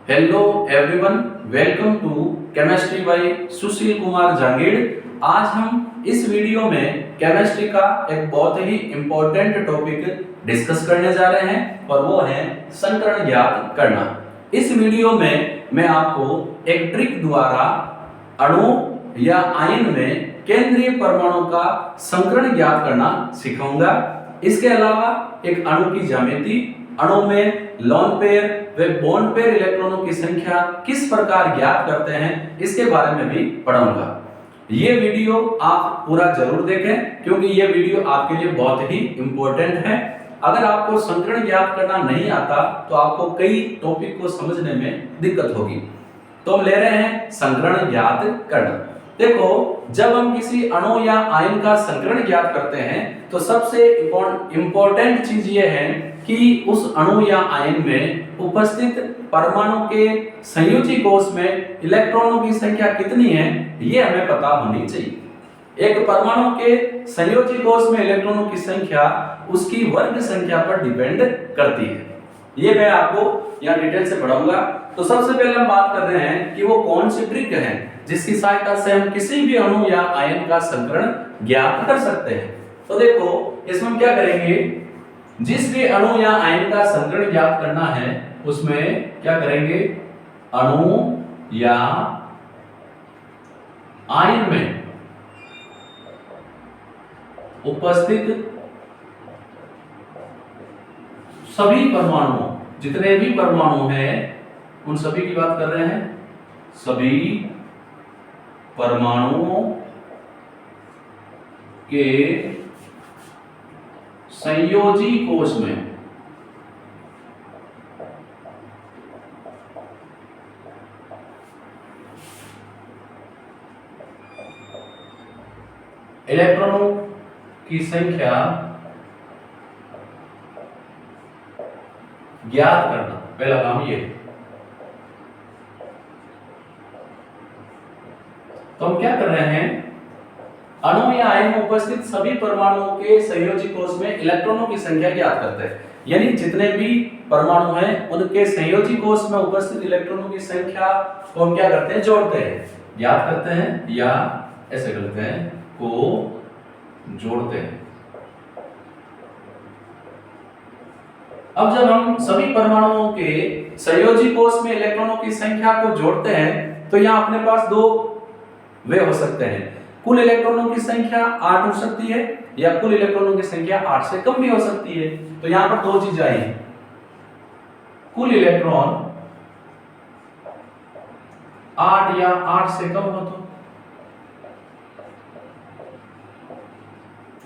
Hello everyone, welcome to chemistry by Sushil Kumar Jangid. आज हम इस वीडियो में केमिस्ट्री का एक बहुत ही इम्पोर्टेंट टॉपिक डिस्कस करने जा रहे हैं और वो है संकरण ज्ञात करना। इस वीडियो में मैं आपको एक ट्रिक द्वारा अणु या आयन में केंद्रीय परमाणु का संकरण ज्ञात करना सिखाऊंगा। इसके अलावा एक अणु की ज्यामिति, अणु में लोन पेयर व बॉन्ड पेयर इलेक्ट्रॉनों की संख्या किस प्रकार ज्ञात करते हैं, इसके बारे में भी पढ़ाऊंगा। ये वीडियो आप पूरा जरूर देखें क्योंकि ये वीडियो आपके लिए बहुत ही इंपॉर्टेंट है। अगर आपको संकरण ज्ञात करना नहीं आता तो आपको कई टॉपिक को समझने में दिक्कत होगी। तो हम ले रहे हैं संकरण ज्ञात करना। देखो, जब हम किसी अणु या आयन का संकरण ज्ञात करते हैं तो सबसे इंपॉर्टेंट चीज ये है कि उस अणु या आयन में उपस्थित परमाणु के संयोजी कोष में इलेक्ट्रॉनों की संख्या कितनी है, ये हमें पता होनी चाहिए। एक परमाणु के संयोजी कोष में इलेक्ट्रॉनों की संख्या उसकी वर्ग संख्या पर डिपेंड करती है। ये मैं आपको यहाँ डिटेल से पढ़ाऊंगा। तो सबसे पहले हम बात कर रहे हैं कि वो कौन सी ट्रिक है जिसकी सहायता से हम किसी भी अणु या आयन का संकरण ज्ञात कर सकते हैं। तो देखो, इसमें हम क्या करेंगे, जिस भी अणु या आयन का संकरण ज्ञात करना है उसमें क्या करेंगे, अणु या आयन में उपस्थित सभी परमाणु, जितने भी परमाणु हैं उन सभी की बात कर रहे हैं, सभी परमाणुओं के संयोजी कोष में इलेक्ट्रॉनों की संख्या ज्ञात करना, पहला काम ये। तो हम क्या कर रहे हैं, अणु या आयन में उपस्थित सभी परमाणुओं के संयोजी कोष में इलेक्ट्रॉनों की संख्या ज्ञात करते हैं। यानी जितने भी परमाणु हैं उनके संयोजी कोष में उपस्थित इलेक्ट्रॉनों की संख्या को हम क्या करते हैं, जोड़ते हैं, ज्ञात करते हैं, या ऐसे करते हैं को जोड़ते हैं। अब जब हम सभी परमाणुओं के संयोजी कोष में इलेक्ट्रॉनों की संख्या को जोड़ते हैं तो यहाँ अपने पास दो वे हो सकते हैं। कुल इलेक्ट्रॉनों की संख्या 8 हो सकती है या कुल इलेक्ट्रॉनों की संख्या 8 से कम भी हो सकती है। तो यहां पर दो चीज आई, कुल इलेक्ट्रॉन 8 या 8 से कम हो तो,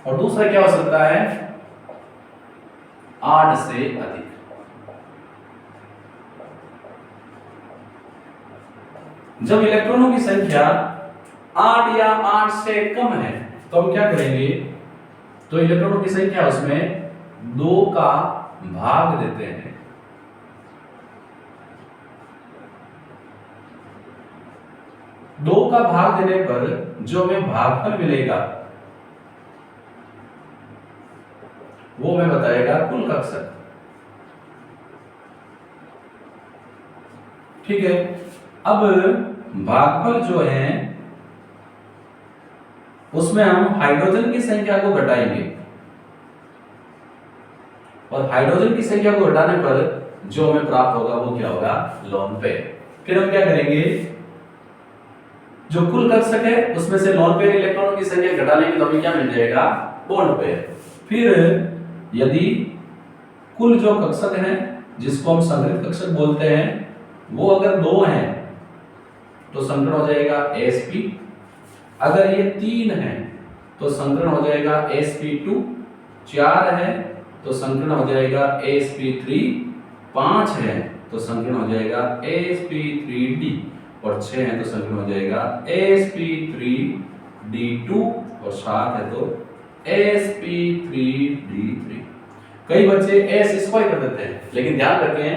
और दूसरा क्या हो सकता है, 8 से अधिक। जब इलेक्ट्रॉनों की संख्या 8 या 8 से कम है तो हम क्या करेंगे, तो इलेक्ट्रॉनों की संख्या उसमें 2 का भाग देते हैं। दो का भाग देने पर जो हमें भागफल मिलेगा वो हमें बताएगा कुल कक्षक। ठीक है, अब भागफल जो है उसमें हम हाइड्रोजन की संख्या को घटाएंगे और हाइड्रोजन की संख्या को घटाने पर जो हमें प्राप्त होगा वो क्या होगा, लोन पेयर। फिर हम क्या करेंगे, जो कुल कक्षक है उसमें से लोन पेयर इलेक्ट्रॉनों की संख्या घटा लेंगे तो हमें क्या मिल जाएगा, बॉन्ड पेयर। फिर यदि कुल जो कक्षक हैं जिसको हम संग्रहित कक्षक बोलते हैं वो अगर 2 हैं तो संकरण हो जाएगा sp। अगर ये 3 है तो संकरण हो जाएगा sp2। 4 है तो संकरण हो जाएगा sp3। 5 है तो संकरण हो जाएगा sp3d और 6 है तो संकरण हो जाएगा sp3d2 और 7 है तो sp3d3। कई बच्चे s स्क्वायर कर देते हैं, लेकिन ध्यान रखें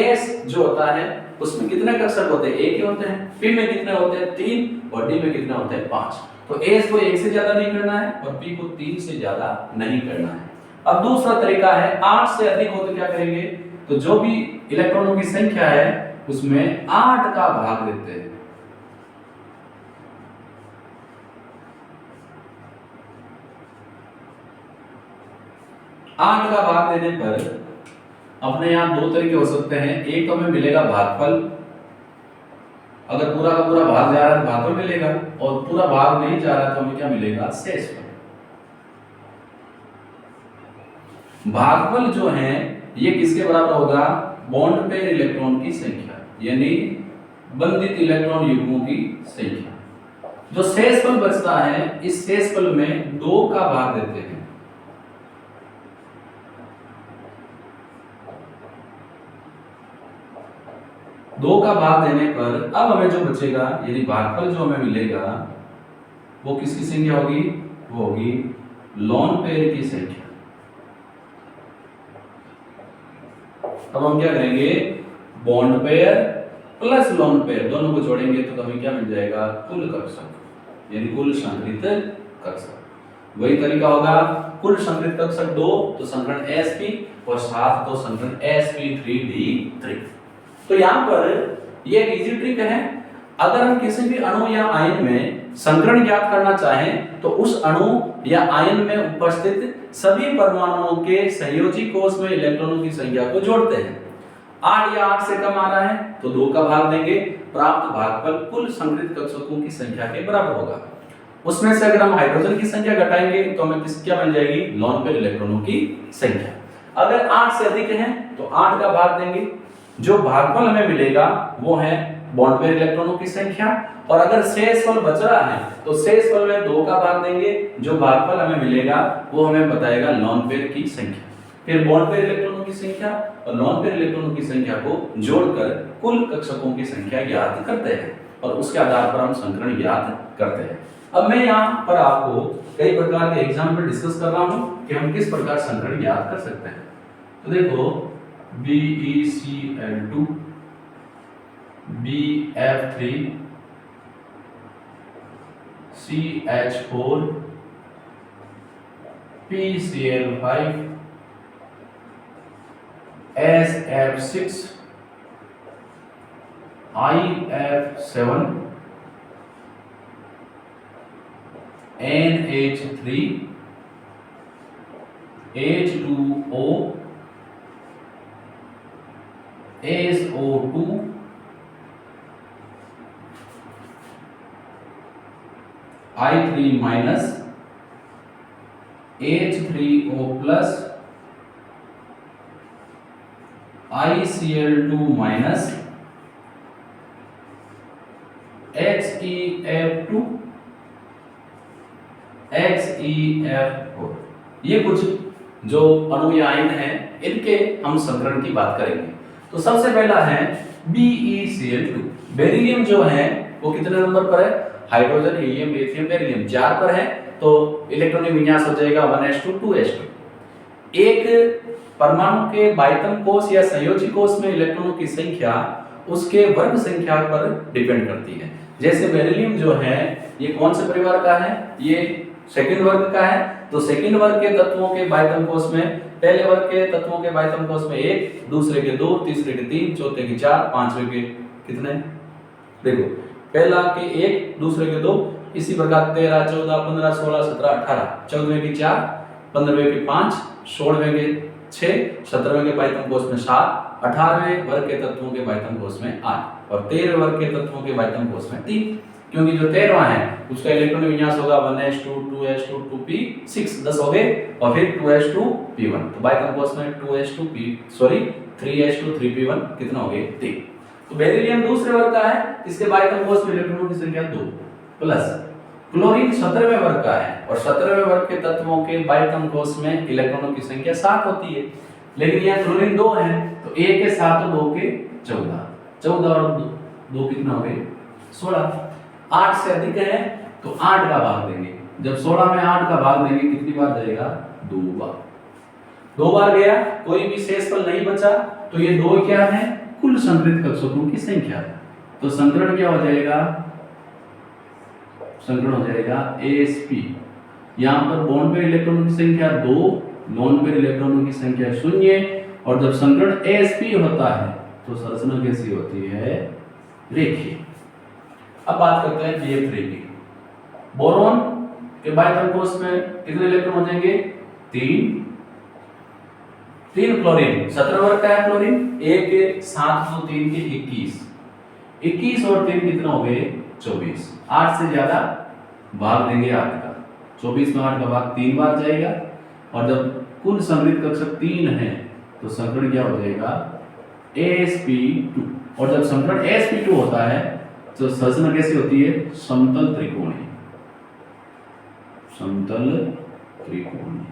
s जो होता है उसमें कितने कक्षक होते हैं, एक ही होते हैं। p में कितने होते हैं, 3, और d में कितने होते हैं, 5। तो s को 1 से ज्यादा नहीं करना है और p को 3 से ज्यादा नहीं करना है। अब दूसरा तरीका है, 8 से अधिक हो तो क्या करेंगे, तो जो भी इलेक्ट्रॉनों की संख्या है उसमें 8 का भाग देते हैं। आठ का भाग देने पर अपने यहाँ दो तरीके हो सकते हैं। एक तो हमें मिलेगा भागफल, अगर पूरा का पूरा भाग जा रहा है तो भागफल मिलेगा, और पूरा भाग नहीं जा रहा है तो हमें क्या मिलेगा, शेषफल। भागफल जो है ये किसके बराबर होगा, बॉन्ड पेयर इलेक्ट्रॉन की संख्या, यानी बंधित इलेक्ट्रॉन युग्मों की संख्या। जो शेषफल बचता है, इस शेषफल में 2 का भाग देते हैं। दो का भाग देने पर अब हमें जो बचेगा, यानी भागफल जो हमें मिलेगा वो किसकी संख्या होगी, वो होगी लोन पेयर की संख्या। अब हम क्या करेंगे, bond pair plus lone pair दोनों को जोड़ेंगे तो हमें क्या मिल जाएगा, कुल कक्षक, यानी कुल संकरित कक्षक। वही तरीका होगा, कुल संकरित कक्षक 2 तो संकरण sp, और 7 तो संकरण sp3d3। तो यहाँ पर ये एक इजी ट्रिक है। अगर हम किसी भी अणु या आयन में संकरण ज्ञात करना चाहें तो उस अणु या आयन में उपस्थित सभी परमाणुओं के संयोजी कोष में इलेक्ट्रॉनों की संख्या को जोड़ते हैं। 8 या 8 से कम आ रहा है तो 2 का भाग देंगे, प्राप्त भागफल कुल संकरित कक्षकों की संख्या के बराबर होगा। उसमें से अगर हम हाइड्रोजन की संख्या घटाएंगे तो हमें किस क्या मिल जाएगी, लोन पेयर इलेक्ट्रॉनों की संख्या। अगर 8 से अधिक है तो 8 का भाग देंगे, जो भागफल हमें मिलेगा वो है बॉन्ड पेयर इलेक्ट्रॉनों की संख्या। और अगर शेषफल बच रहा है तो शेषफल में 2 का भाग देंगे, जो भागफल हमें मिलेगा वो हमें बताएगा लोन पेयर की संख्या। फिर बॉन्ड पेयर इलेक्ट्रॉनों की संख्या और लोन पेयर इलेक्ट्रॉनों की संख्या को जोड़कर कुल कक्षकों की संख्या ज्ञात करते हैं, और उसके आधार पर हम संकरण ज्ञात करते हैं। अब मैं यहाँ पर आपको कई प्रकार के एग्जाम्पल डिस्कस कर रहा हूँ कि हम किस प्रकार संकरण ज्ञात कर सकते हैं। तो देखो, BeCl2, BF3, CH4, PCl5, SF6, IF7, NH3, H2O, SO2, I3 minus, H3O plus, ICl2 minus, HEF2, XeF4। ये कुछ जो अणु या आयन है इनके हम संकरण की बात करेंगे। तो सबसे पहला है BeCl2। बेरिलियम जो है वो कितने नंबर पर है, हाइड्रोजन, हीलियम, लिथियम, बेरिलियम 4 पर है, तो इलेक्ट्रॉनिक विन्यास हो जाएगा 1s2 2s2। एक परमाणु के बाह्यतम कोष या संयोजी कोष में इलेक्ट्रॉनों की संख्या उसके वर्ग संख्या पर डिपेंड करती है। जैसे बेरिलियम जो है ये कौन से परिवार का है, ये सेकंड वर्ग का है, तो सेकंड वर्ग के तत्वों के बाह्यतम कोष में पहले वर्ग के तत्वों के बाह्यतम कोष में 1, दूसरे के 2, तीसरे के 3, चौथे के 4, पांचवे के कितने, देखो पहला के 1, दूसरे के 2, इसी प्रकार 13, 14, 15, 16, 17, 18, 14वें के 4, 15वें के 5, 16वें के 6, 17वें के बाह्यतम कोष में 7, 18वें वर्ग के तत्वों के बाह्यतम कोष में 8 और 13वें वर्ग के तत्वों के बाह्यतम कोष में 3। क्योंकि जो 13वां है उसका इलेक्ट्रॉनिक विन्यास होगा 1s2 2s2 2p6 10 हो गए, और फिर 2s2 p1, तो बाह्यतम कोष में 3s2 3p1 कितना हो गए 3। तो बेरिलियम दूसरे वर्ग का है, इसके बाह्यतम कोष में इलेक्ट्रॉनों की संख्या 2 प्लस क्लोरीन 17वें वर्ग का है और 17वें वर्ग के तत्वों के बाह्यतम कोष में इलेक्ट्रॉनों की संख्या 7 होती है, लेकिन यहाँ क्लोरीन 2 है तो 1 के 7 और 2 के 14, 14 और 2 कितना हो गए 16। 8 से अधिक है तो 8 का भाग देंगे, जब 16 में 8 का भाग देंगे कितनी बार जाएगा, 2 बार। 2 बार गया, कोई भी शेषफल नहीं बचा, तो ये 2 क्या है, कुल संकरित कक्षकों की संख्या है। तो संकरण क्या हो जाएगा, संकरण हो जाएगा AsP। यहाँ पर बॉन्ड पेयर इलेक्ट्रॉनों की संख्या 2, लोन पेयर इलेक्ट्रॉनों की संख्या 0, और जब संकरण AsP होता है तो संरचना कैसी होती है? रेखीय। अब बात करते हैं BF3 की। बोरॉन के बाह्य कोश में कितने इलेक्ट्रॉन हो जाएंगे? 3 फ्लोरीन 17 वर्ग का है फ्लोरीन, 1 के 7 2 3 के 21 और 3 कितना हो गए? 24। 8 से ज्यादा भाग देंगे 8 का, 24 में 8 का भाग 3 बार जाएगा। और जब कुल संग्रहित कक्षक 3 है तो संकरण क्या हो जाएगा? sp2। और जब संकरण sp2 होता है तो संरचना कैसी होती है? समतल त्रिकोणीय। समतल त्रिकोणीय।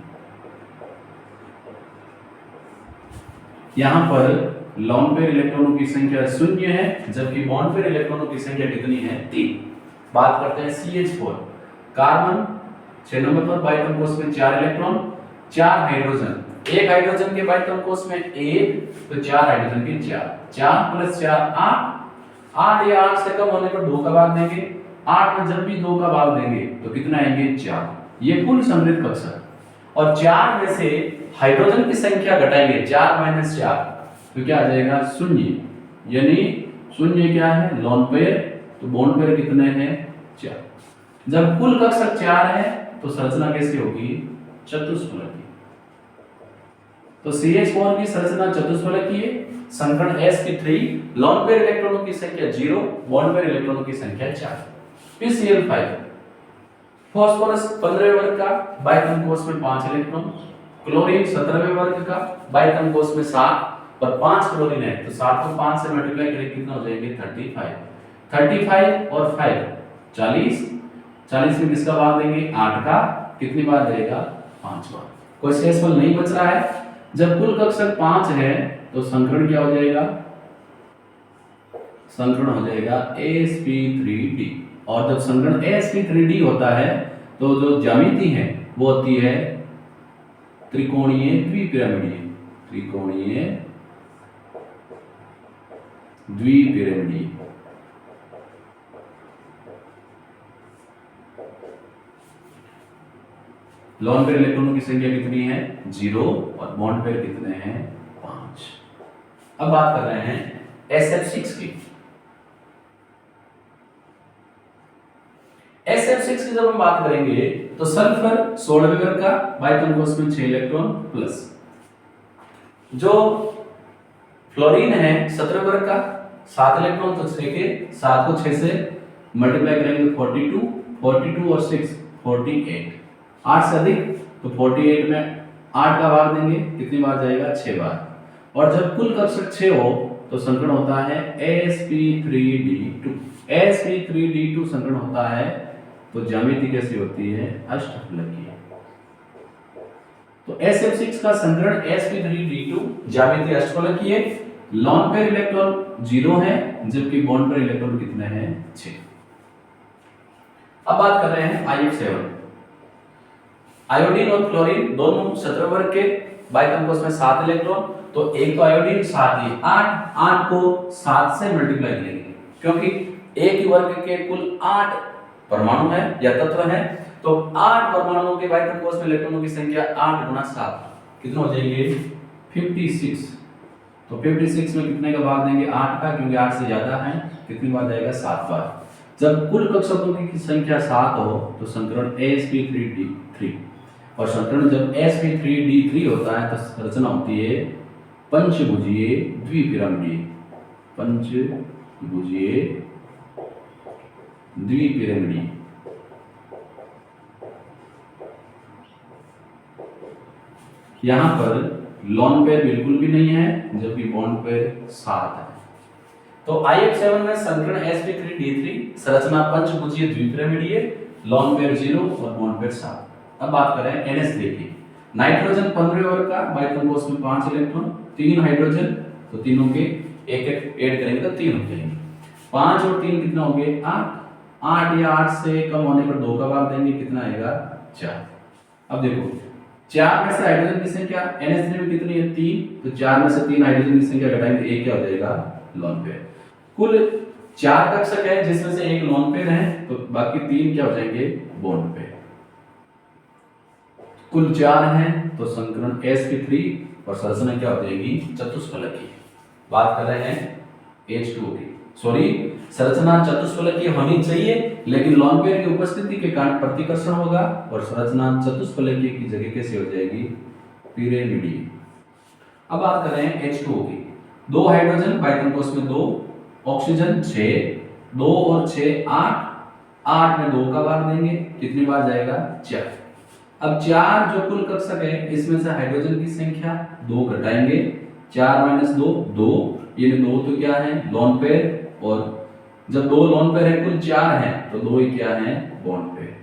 यहां पर लोन पेयर इलेक्ट्रॉनों की संख्या 0 है, जबकि बॉन्ड पेयर इलेक्ट्रॉनों की संख्या कितनी है? 3। बात करते हैं CH4। कार्बन 6 नंबर पर बाह्य कोश में 4 इलेक्ट्रॉन, 4 हाइड्रोजन, एक हाइड्रोजन के बाह्य कोश में 1, तो 4 हाइड्रोजन के 4, 4 + 4 8 या 8 से कम होने पर 2 का भाग देंगे। 8 में जब भी 2 का भाग देंगे तो कितना आएंगे? 4। ये कुल संग्रहित कक्षक। और 4 में से हाइड्रोजन की संख्या घटाएंगे, 4 - 4 तो क्या आ जाएगा? 0। यानी 0 क्या है? Lone pair. तो बॉन्ड पेयर कितने हैं? 4। जब कुल कक्षक 4 है तो संरचना कैसी होगी? चतुष्फलकीय। तो CH4 की संरचना चतुष्फलकीय, संकरण sp3, लोन पेयर इलेक्ट्रॉनों की संख्या 0, बॉन्ड पेयर इलेक्ट्रॉनों की संख्या 4। PCl5 फास्फोरस 15वें वर्ग का, बाह्य कोश में 5 इलेक्ट्रॉन, क्लोरीन 17वें वर्ग का, बाह्य कोश में 7 और 5 क्लोरीन है, तो 7 को 5 से मल्टीप्लाई करें कितना हो जाएंगे? 35 और 5 40 में किसका भाग देंगे? 8 का। कितनी बार जाएगा? 5 बार। कोई शेषफल नहीं बच रहा है। जब कुल कक्षक 5 है तो संकरण क्या हो जाएगा? संकरण हो जाएगा sp3d। और जब संकरण sp3d होता है तो जो ज्यामिति है वो होती है त्रिकोणीय द्विपिरामिडीय। त्रिकोणीय द्विपिरामिडीय। लोन पेयर इलेक्ट्रॉनों की संख्या कितनी है? 0 और बॉन्ड पेयर कितने हैं? 5। अब बात कर रहे हैं SF6 की। SF6 की जब हम बात करेंगे तो सल्फर 16वें वर्ग का, बाह्य कोश में 6 इलेक्ट्रॉन प्लस, जो फ्लोरीन है 17वें वर्ग का 7 इलेक्ट्रॉन, तो 6 के 7 को 6 से मल्टीप्लाई करेंगे तो 42 और 6 48। 8 से अधिक तो 48 में 8 का भाग देंगे, कितनी बार जाएगा? 6 बार। और जब कुल कक्षक 6 हो तो संकरण होता है sp3d2। sp3d2 संकरण होता है तो ज्यामिति कैसी होती है? अष्टफलकीय। तो SF6 का संकरण sp3d2, ज्यामिति अष्टफलकीय। लोन पेयर इलेक्ट्रॉन 0 है, जबकि बॉन्ड पेयर इलेक्ट्रॉन कितने हैं? 6। अब बात कर रहे हैं IF7। आयोडीन और क्लोरीन दोनों 17 वर्ग के, बाह्य कोश में 7 इलेक्ट्रॉन, तो एक तो आयोडीन 7 ही 8 को 7 से मल्टीप्लाई करेंगे, क्योंकि एक ही वर्ग के कुल 8 परमाणु है या तत्व है, तो 8 परमाणुओं के बाह्य कोश में इलेक्ट्रॉनों की संख्या 8 × 7 कितना हो जाएंगे? 56। तो 56 में कितने का भाग देंगे? 8 का, क्योंकि 8 से ज्यादा है। कितनी बार जाएगा? 7 बार। जब कुल कक्षकों की संख्या 7 हो तो संकरण sp3d3, और संकरण जब sp3d3 होता है तो संरचना होती है पंचभुजीय द्विपिरामिडीय। पंचभुजीय द्विपिरामिडीय। यहां पर लोन पेयर बिल्कुल भी नहीं है, जबकि बॉन्ड पेयर 7 है। तो IF7 में संकरण sp3d3, संरचना पंचभुजीय द्विपिरामिडीय, लोन पेयर 0 और बॉन्ड पेयर 7। अब बात करें NH3 की। नाइट्रोजन 15वें वर्ग का, बाह्य कोश में 5 इलेक्ट्रॉन, 3 हाइड्रोजन, तो तीनों के एक ऐड करेंगे तो 3 हो जाएंगे। 5 और 3 कितना हो गए? 8 या 8 से कम होने पर 2 का भाग देंगे, कितना आएगा? 4। अब देखो 4 में से हाइड्रोजन की संख्या NH3 में कितनी है? 3, तो 4 में से 3 हाइड्रोजन की संख्या घटाएंगे, एक क्या हो जाएगा? Lone pair. कुल 4 कक्षक है जिसमें से एक लोन पेयर है, तो बाकी 3 क्या हो जाएंगे? Bond pair. कुल 4 हैं तो संकरण sp3 और संरचना क्या हो जाएगी? चतुष्फलकीय। बात कर रहे हैं H2O की। सॉरी, संरचना चतुष्फलकीय होनी चाहिए, लेकिन लोन पेयर की उपस्थिति के कारण प्रतिकर्षण होगा और संरचना चतुष्फलकीय की जगह कैसे हो जाएगी, पिरामिडीय। अब बात कर रहे हैं H2O की। 2 हाइड्रोजन, बाइथम कोष में 2, ऑक्सीजन 6, 2 और 6 8, 8 में 2 का भाग देंगे, कितनी बार जाएगा, 4। अब 4 जो कुल कक्षक है, इसमें से हाइड्रोजन की संख्या 2 घटाएंगे, 4 - 2 2, ये 2 तो क्या है, लोन पेयर, और जब 2 लोन पेयर है, कुल 4 है, तो 2 ही क्या है, बॉन्ड पेयर।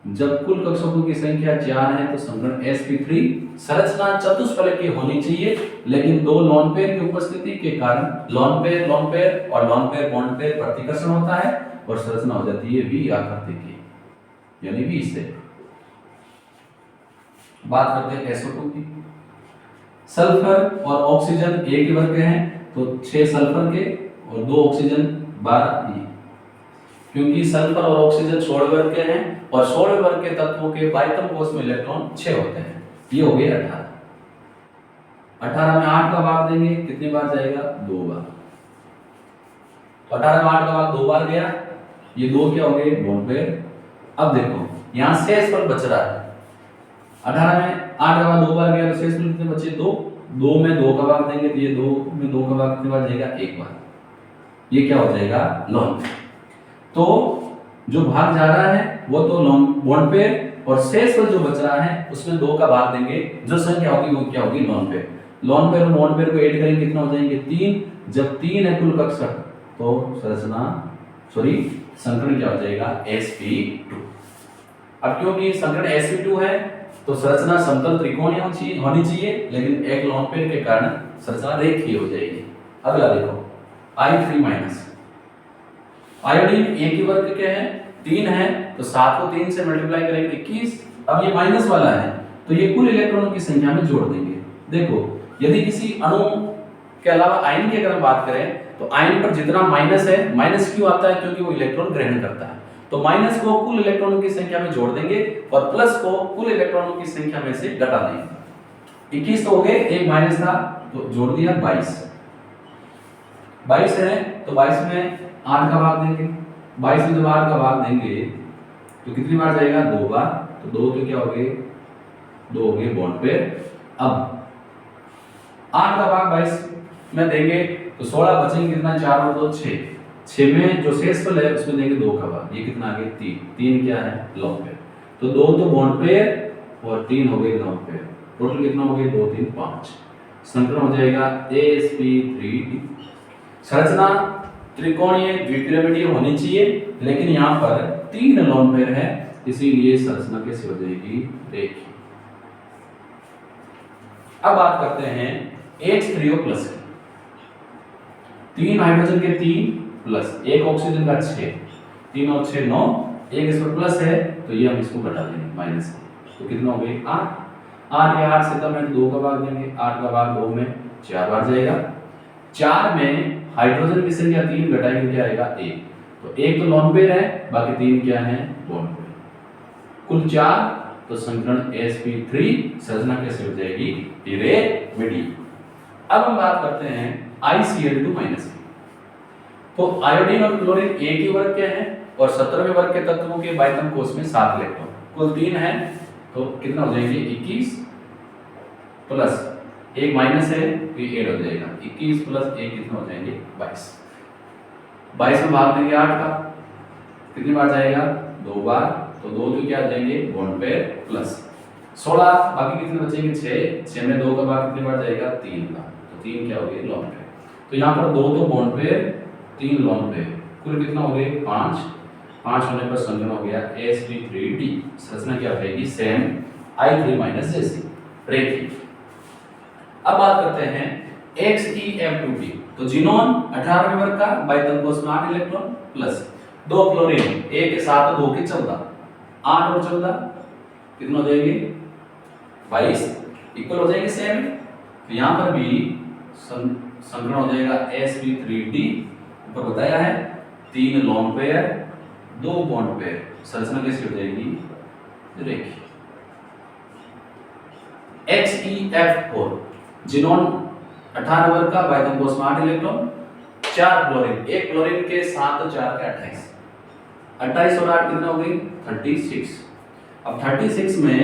जब कुल कक्षकों की संख्या 4 है तो संकरण sp3 संरचना चतुष्फलकीय होनी चाहिए, लेकिन 2 लोन पेयर की उपस्थिति के कारण लोन पेयर और लोन पेयर बॉन्ड पेयर प्रतिकर्षण होता है और संरचना हो जाती है V आकृति की, यानी V से। बात करते हैं SO2 की। सल्फर और ऑक्सीजन एक ही वर्ग के हैं, तो 6 सल्फर के और 2 ऑक्सीजन 12 ही, क्योंकि सल्फर और ऑक्सीजन 16 वर्ग के हैं और 16 वर्ग के तत्वों के बाइथम कोष में इलेक्ट्रॉन 6 होते हैं। ये हो गए 18। 18 में 8 का भाग देंगे, कितनी बार जाएगा, 2 बार। 18 में 8 का भाग 2 बार गया, ये 2 क्या हो गए, बॉन्ड पेयर। अब देखो यहां शेष फल बच रहा है, 18 में 8 का भाग 2 बार गया, तो शेष फल कितने बचे, 2। 2 में 2 का भाग देंगे, तो ये 2 में 2 का भाग कितनी बार जाएगा, 1 बार। ये क्या हो जाएगा, लोन। तो जो भाग जा रहा है वो तो लोन बॉन्ड पेयर, और शेष फल जो बच रहा है उसमें 2 का भाग देंगे, जो संख्या होगी वो क्या होगी, लोन पेयर। लोन पेयर और बॉन्ड पेयर को ऐड करेंगे, कितना हो जाएंगे, 3। जब 3 है कुल कक्षक, तो संकरण क्या हो जाएगा, sp2। अब क्योंकि संकरण sp2 है तो संरचना समतल त्रिकोणीय होनी चाहिए, लेकिन एक लोन पेयर के कारण संरचना रेखीय हो जाएगी। अगला देखो I3-। आयोडीन एक ही वर्ग के हैं, 3 है, तो 7 को 3 से मल्टीप्लाई करेंगे 21। अब ये माइनस वाला है, तो ये कुल इलेक्ट्रॉनों की संख्या में जोड़ देंगे। देखो यदि किसी अणु के अलावा आयन की अगर हम बात करें, तो आयन पर जितना माइनस है, माइनस क्यों आता है, क्योंकि वो इलेक्ट्रॉन ग्रहण करता है, तो माइनस को कुल इलेक्ट्रॉनों की संख्या में जोड़ देंगे और प्लस को कुल इलेक्ट्रॉनों की संख्या में से घटा देंगे। 21 तो हो गए, एक माइनस था तो जोड़ दिया 22। 22 है तो 22 में 8 का भाग देंगे, 22 में जब 8 का भाग देंगे तो कितनी बार जाएगा, 2 बार। तो 2 तो क्या हो गए, 2 हो गए बॉन्ड पेयर। अब 8 का भाग 22 में देंगे तो 16 बचेंगे, कितना, 4 और 2 6। 6 में जो शेषफल है उसमें देंगे 2 का भाग, ये कितना आ गया, 3। 3 क्या है, लोन पेयर। तो 2 तो बॉन्ड पेयर और 3 हो गए लोन पेयर। टोटल कितना हो गए, 2 3 5। संकरण हो जाएगा sp3d। संरचना त्रिकोणीय द्विपिरामिडीय होनी चाहिए, लेकिन यहाँ पर 3 लोन पेयर है, इसीलिए संरचना कैसे हो जाएगी, रेखीय। अब बात करते हैं H3O प्लस की। 3 हाइड्रोजन के 3 प्लस 1 ऑक्सीजन का 6, 3 और 6 9, एक इस पर प्लस है तो ये हम इसको घटा देंगे माइनस, तो कितना हो गए 8। 8 या 8 से कम है तो 2 का भाग देंगे, 8 का भाग 2 में 4 बार जाएगा। 4 में हाइड्रोजन की संख्या 3 घटाएंगे, क्या आएगा, 1। तो 1 तो लोन पेयर है, बाकी 3 क्या है, बॉन्ड पेयर। कुल 4, तो संकरण sp3 संरचना कैसे हो जाएगी, पिरामिडीय। अब हम बात करते हैं ICl2- की। तो आयोडीन और क्लोरीन एक ही वर्ग के हैं और 17वें वर्ग के तत्वों के बाइथम कोष में 7 इलेक्ट्रॉन, कुल 3 है, तो कितना हो जाएंगे, 21 प्लस 1 माइनस है तो ये ऐड हो जाएगा, 21 प्लस 1 कितना हो जाएंगे, 22। 22 में भाग देंगे 8 का, कितनी बार जाएगा, 2 बार। तो 2 तो क्या आ जाएंगे, बॉन्ड पेयर प्लस 16, बाकी कितने बचेंगे, 6। 6 में 2 का भाग कितनी बार जाएगा, 3 का। तो 3 क्या हो गए, लोन पेयर। तो यहाँ पर 2 तो बॉन्ड पेयर, 3 लोन पेयर, कुल कितना हो गए, 5। 5 होने पर संकरण हो गया sp3d। संरचना क्या हो जाएगी, सेम I3- जैसी, रेखीय। अब बात करते हैं XeF2b। तो जिनोन 18वें वर्ग का, बाइथम कोष में 8 इलेक्ट्रॉन प्लस 2 क्लोरीन, 1 के 7 2 के 14, 8 और 14 कितना हो जाएंगे, 22, इक्वल हो जाएंगे सेम। तो यहाँ पर भी संकरण हो जाएगा sp3d। ऊपर बताया है 3 लोन पेयर 2 बॉन्ड पेयर, संरचना कैसी हो जाएगी, रेखीय। XeF4 जिनोन 18 नंबर का बाय द कोस में 8 इलेक्ट्रॉन, 4 क्लोरीन, एक क्लोरीन के साथ तो 4 के 28, 28 और 8 कितना हो गई 36। अब 36 में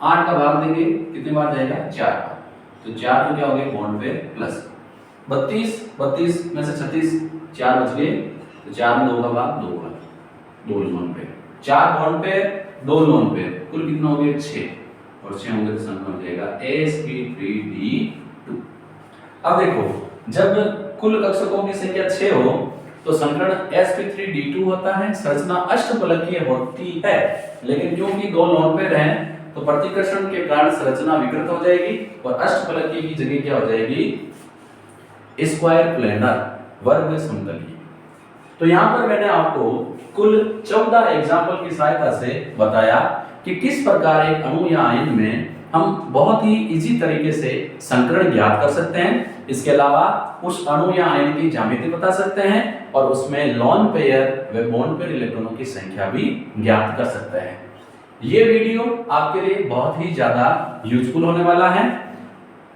8 का भाग देंगे कितने बार जाएगा 4 बार, तो 4 तो क्या हो गए बॉन्ड पेयर प्लस 32 में से 36 4 बच गए, तो 4 में 2 का भाग 2 बार, 2 lone pair, 4 bond pair 2 lone pair, कुल कितना हो गया 6, और 6 होंगे तो संख्या हो जाएगा sp3d2। अब देखो जब कुल कक्षकों की संख्या 6 हो तो संकरण sp3d2 होता है, संरचना अष्टफलकीय होती है, लेकिन क्योंकि 2 लोन पेयर हैं तो प्रतिकर्षण के कारण संरचना विकृत हो जाएगी और अष्टफलकीय की जगह क्या हो जाएगी स्क्वायर प्लेनर, वर्ग समतलीय। तो यहाँ पर मैंने आपको कुल 14 एग्जाम्पल की सहायता से बताया कि किस प्रकार एक अणु या आयन में हम बहुत ही इजी तरीके से संकरण ज्ञात कर सकते हैं। इसके अलावा उस अणु या आयन की ज्यामिति बता सकते हैं और उसमें लोन पेयर व बॉन्ड पेयर इलेक्ट्रॉनों की संख्या भी ज्ञात कर सकते हैं। ये वीडियो आपके लिए बहुत ही ज्यादा यूजफुल होने वाला है,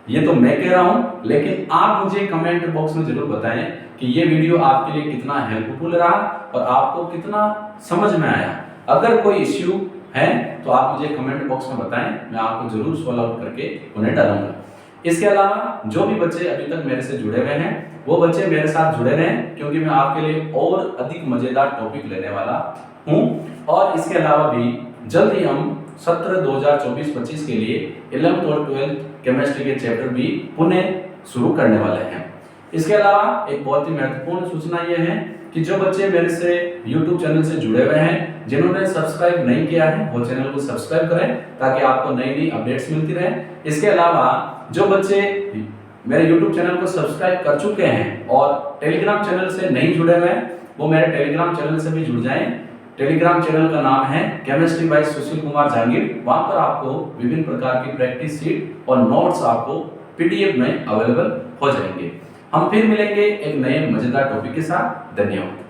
ये तो मैं कह रहा हूं, लेकिन आप मुझे कमेंट बॉक्स में जरूर बताएं कि ये वीडियो आपके लिए कितना हेल्पफुल रहा और आपको कितना समझ में आया। अगर कोई इश्यू है तो आप मुझे कमेंट बॉक्स में बताएं, मैं आपको जरूर सॉल्व आउट करके उन्हें डालूंगा। इसके अलावा जो भी बच्चे अभी तक मेरे से जुड़े हुए हैं वो बच्चे मेरे साथ जुड़े रहें, क्योंकि मैं आपके लिए और अधिक मजेदार टॉपिक लेने वाला हूं। और इसके अलावा भी जल्द ही हम सत्र 2024-25 के लिए 11th और 12th केमिस्ट्री के चैप्टर भी पुनः शुरू करने वाले हैं। इसके अलावा एक बहुत ही महत्वपूर्ण सूचना यह है कि जो बच्चे मेरे से YouTube चैनल से जुड़े हुए हैं, जिन्होंने सब्सक्राइब नहीं किया है वो चैनल को सब्सक्राइब करें ताकि आपको नई नई अपडेट्स मिलती रहे। इसके अलावा जो बच्चे मेरे YouTube चैनल को सब्सक्राइब कर चुके हैं और टेलीग्राम चैनल से नहीं जुड़े हुए हैं वो मेरे टेलीग्राम चैनल से भी जुड़ जाएं। टेलीग्राम चैनल का नाम है केमिस्ट्री बाय सुशील कुमार जहांगीर। वहां पर आपको विभिन्न प्रकार की प्रैक्टिस शीट और नोट्स आपको PDF में अवेलेबल हो जाएंगे। हम फिर मिलेंगे एक नए मजेदार टॉपिक के साथ। धन्यवाद।